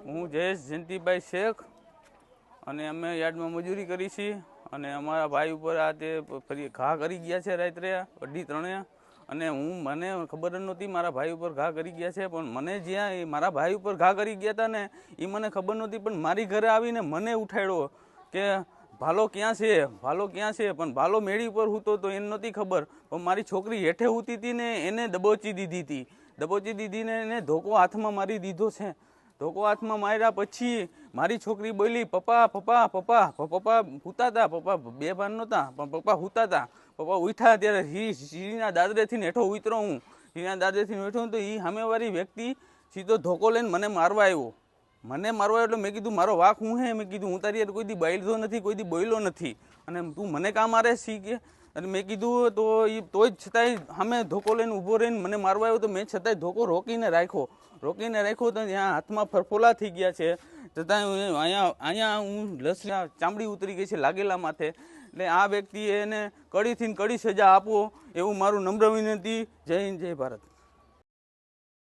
હું જયેશ જયંતિભાઈ શેખ અને અમે યાર્ડમાં મજૂરી કરી છીએ અને અમારા ભાઈ ઉપર આ તે ફરી ઘા કરી ગયા છે રાત્રે 2:30 અને મને ખબર જ નહોતી મારા ભાઈ ઉપર ઘા કરી ગયા છે, પણ મને જ્યાં મારા ભાઈ ઉપર ઘા કરી ગયા હતા ને એ મને ખબર નહોતી, પણ મારી ઘરે આવીને મને ઉઠાડ્યો કે ભાલો ક્યાં છે, ભાલો ક્યાં છે, પણ ભાલો મેળી ઉપર હૂતો તો એને નહોતી ખબર, પણ મારી છોકરી હેઠે હૂતી હતી ને એને દબોચી દીધી ને એને ધોકો હાથમાં મારી દીધો છે. ધોકો હાથમાં માર્યા પછી મારી છોકરી બોલી પપ્પા પપ્પા પપ્પા પપ્પા હૂતા હતા, પપ્પા બે ભાન નહોતા પણ પપ્પા હૂતા હતા. પપ્પા ઉઠ્યા ત્યારે સીડીના દાદરેથી હેઠો ઉતરો હું, સીડીના દાદરેથી હેઠો તો એ સામેવાળી વ્યક્તિ સીધો ધોકો લઈને મને મારવા આવ્યો એટલે મેં કીધું મારો વાંક હું હે, મેં કીધું હું તારી કોઈ દી બાયલો નથી, કોઈ દી બોલ્યો નથી અને તું મને કાં મારે સી કે, અને મેં કીધું તો એ તોય છતાંય સામે ધોકો લઈને ઊભો રહીને મને મારવા આવ્યો, તો મેં છતાંય ધોકો રોકીને રાખ્યો તો ત્યાં હાથમાં ફરફોલા થઈ ગયા છે, છતાં અહીંયા હું લસણા ચામડી ઉતરી ગઈ છે લાગેલા માથે. એટલે આ વ્યક્તિએ એને કડીથી કડી સજા આપો એવું મારું નમ્ર વિનંતી. જય હિન્દ, જય ભારત.